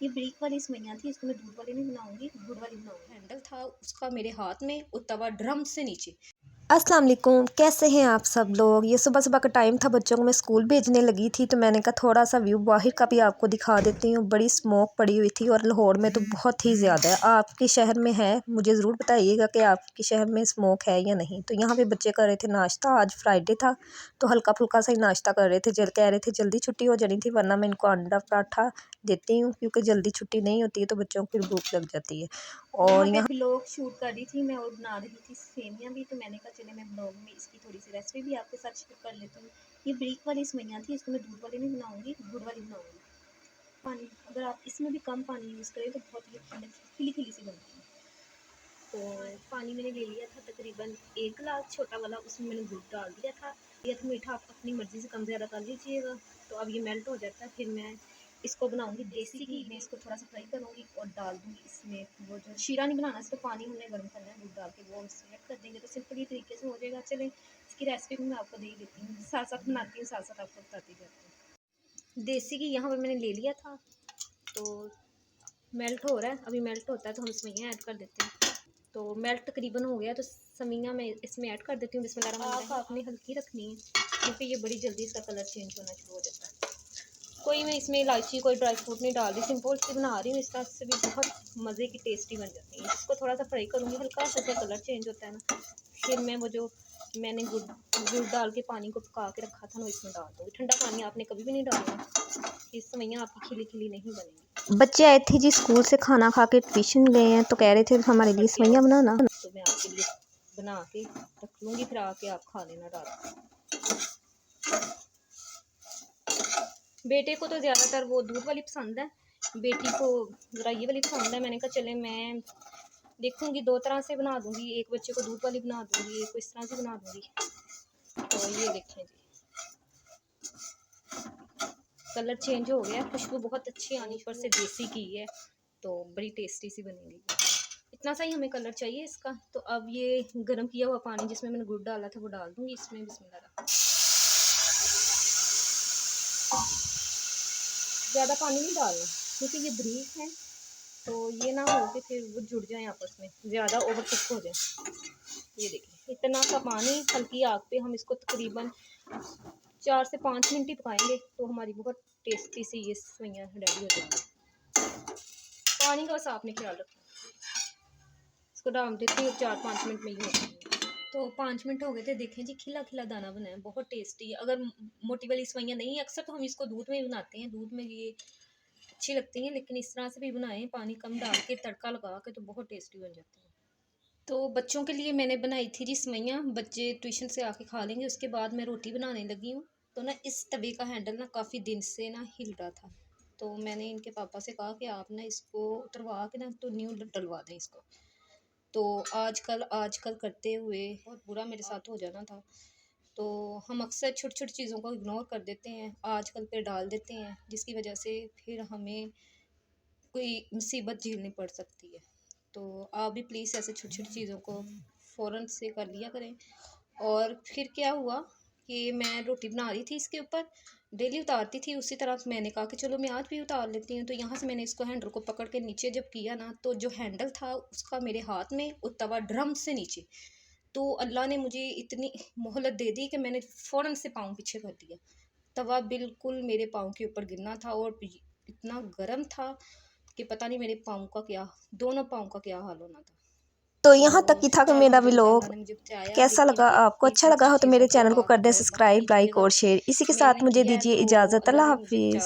ये ब्रिक वाली सेवइयाँ थी, इसको मैं दूध वाली नहीं बनाऊँगी, गुड़ वाली बनाऊँगी। हैंडल था उसका मेरे हाथ में और तवा ड्रम से नीचे। अस्सलाम वालेकुम, कैसे हैं आप सब लोग। ये सुबह सुबह का टाइम था, बच्चों को मैं स्कूल भेजने लगी थी तो मैंने कहा थोड़ा सा व्यू बाहर का भी आपको दिखा देती हूँ। बड़ी स्मोक पड़ी हुई थी और लाहौर में तो बहुत ही ज़्यादा है। आपके शहर में है, मुझे ज़रूर बताइएगा कि आपके शहर में स्मोक है या नहीं। तो यहाँ पे बच्चे कर रहे थे नाश्ता, आज फ्राइडे था तो हल्का फुल्का सा ही नाश्ता कर रहे थे। कह रहे थे जल्दी छुट्टी हो जानी थी, वरना मैं इनको अंडा पराठा देती हूँ क्योंकि जल्दी छुट्टी नहीं होती है तो बच्चों को फिर भूख लग जाती है। और यहाँ पे यहाँ ब्लॉग शूट कर रही थी मैं और बना रही थी सेवइयाँ भी, तो मैंने कहा चले मैं ब्लॉग में इसकी थोड़ी सी रेसिपी भी आपके साथ शेयर कर लेती हूँ। ये ब्रिक वाली सेवइयाँ थी, इसको मैं दूध वाली नहीं बनाऊँगी, गुड़ वाली बनाऊँगी। पानी अगर आप इसमें भी कम पानी यूज़ करें तो बहुत ही खिली खिली सी बनती है। तो पानी मैंने ले लिया था तकरीबन 1 गिलास छोटा वाला, उसमें मैंने गुड़ डाल दिया था। यह तो मीठा आप अपनी मर्ज़ी से कम ज़्यादा कर लीजिएगा। तो अब ये मेल्ट हो जाता है, फिर मैं इसको बनाऊंगी देसी घी में। इसको थोड़ा सा फ्राई करूँगी और डाल दूँगी इसमें वो जो शीरा नहीं बनाना, सिर्फ पानी हमने गर्म करना है, दूध डाल के वो हम सेट कर देंगे तो सिंपली तरीके से हो जाएगा। चलें इसकी रेसिपी मैं आपको दे ही देती हूँ, साथ साथ बनाती हूँ, साथ साथ आपको बताती जाती हूँ। देसी घी यहाँ पर मैंने ले लिया था, तो मेल्ट हो रहा है, अभी मेल्ट होता है तो हम इसमें ये ऐड कर देते हैं। तो मेल्ट तकरीबन हो गया तो समियाँ मैं इसमें ऐड कर देती हूँ। बिस्मिल्लाह। आपने हल्की रखनी है क्योंकि ये बड़ी जल्दी इसका कलर चेंज होना शुरू हो जाता है। कोई मैं इसमें इलायची कोई ड्राई फ्रूट नहीं डाल रही, सिंपल सी बना रही हूँ। इस तरह से भी बहुत मज़े की टेस्टी बन जाती है। इसको थोड़ा सा फ्राई करूँगी, हल्का सा कलर चेंज होता है ना, फिर मैं वो जो मैंने गुड़ डाल के पानी को पका के रखा था ना इसमें डाल दूँगी। ठंडा पानी आपने कभी भी नहीं डालना, इस सेवइयाँ आपकी खिली खिली नहीं बनेंगी। बच्चे आए थे जी स्कूल से, खाना खा के ट्यूशन गए हैं तो कह रहे थे हमारे लिए सेवइयाँ बनाना। तो मैं आपके लिए बना के रख लूँगी, फिर आके आप खा लेना डाल। बेटे को तो ज़्यादातर वो दूध वाली पसंद है, बेटी को ज़रा ये वाली पसंद है। मैंने कहा चले मैं देखूँगी, 2 तरह से बना दूँगी, एक बच्चे को दूध वाली बना दूँगी, एक को इस तरह से बना दूँगी। तो ये देखें जी, कलर चेंज हो गया, खुशबू बहुत अच्छी आनी, ऊपर से देसी घी है तो बड़ी टेस्टी सी बनेगी। इतना सा ही हमें कलर चाहिए इसका। तो अब ये गर्म किया हुआ पानी जिसमें मैंने गुड़ डाला था वो डाल दूँगी इसमें। बिस्मिल्लाह। ज़्यादा पानी नहीं डालना क्योंकि ये ब्रीक है, तो ये ना हो कि फिर वो जुड़ जाए आपस में, ज़्यादा ओवर कुक हो जाए। ये देखिए इतना सा पानी, हल्की आग पे हम इसको तकरीबन 4 से 5 मिनट ही पकाएंगे तो हमारी बहुत टेस्टी सी ये सेवइयाँ रेडी हो जाएंगी। पानी का बस आपने ख्याल रखना। इसको डाल देती हूँ, 4-5 मिनट में ही हो जाएंगे। तो 5 मिनट हो गए थे, देखें जी खिला खिला दाना बना है, बहुत टेस्टी है। अगर मोटी वाली सेवइयाँ नहीं, अक्सर तो हम इसको दूध में ही बनाते हैं, दूध में ये अच्छी लगती हैं, लेकिन इस तरह से भी बनाएं पानी कम डाल के, तड़का लगा के, तो बहुत टेस्टी बन जाती है। तो बच्चों के लिए मैंने बनाई थी जी सेवइयाँ, बच्चे ट्यूशन से आके खा लेंगे। उसके बाद मैं रोटी बनाने लगी हूँ तो ना इस तवे का हैंडल ना काफ़ी दिन से ना हिल रहा था, तो मैंने इनके पापा से कहा कि आप ना इसको उतरवा के ना तो न्यू डलवा दें इसको। तो आजकल करते हुए बहुत बुरा मेरे साथ हो जाना था, तो हम अक्सर छोटी छोटी चीज़ों को इग्नोर कर देते हैं, आजकल पे डाल देते हैं, जिसकी वजह से फिर हमें कोई मुसीबत झेलनी पड़ सकती है। तो आप भी प्लीज़ ऐसे छोटी छोटी चीज़ों को फ़ौरन से कर लिया करें। और फिर क्या हुआ कि मैं रोटी बना रही थी, इसके ऊपर डेली उतारती थी, उसी तरह मैंने कहा कि चलो मैं आज भी उतार लेती हूँ। तो यहाँ से मैंने इसको हैंडल को पकड़ के नीचे जब किया ना, तो जो हैंडल था उसका मेरे हाथ में और तवा ड्रम से नीचे। तो अल्लाह ने मुझे इतनी मोहलत दे दी कि मैंने फ़ौरन से पाँव पीछे कर दिया। तवा बिल्कुल मेरे पाँव के ऊपर गिरना था और इतना गर्म था कि पता नहीं मेरे पाँव का क्या, दोनों पाँव का क्या हाल होना था। तो तो यहाँ तक ही था कि फिलहाल मेरा अल्हम्दुलिल्लाह व्लॉग अल्लाह ने मुझे बचाया, कैसा लेकिन लगा, फिर आपको भी अच्छा छोटी लगा छोटी हो तो चीज़ों मेरे को चैनल को आप कर दें मत सब्सक्राइब, लाइक और भूलिएगा। शेयर। इसी के मैंने साथ मुझे किया दीजिए तो इजाज़त। अल्लाह अल्लाह ने मुझे बचा हाफिज़।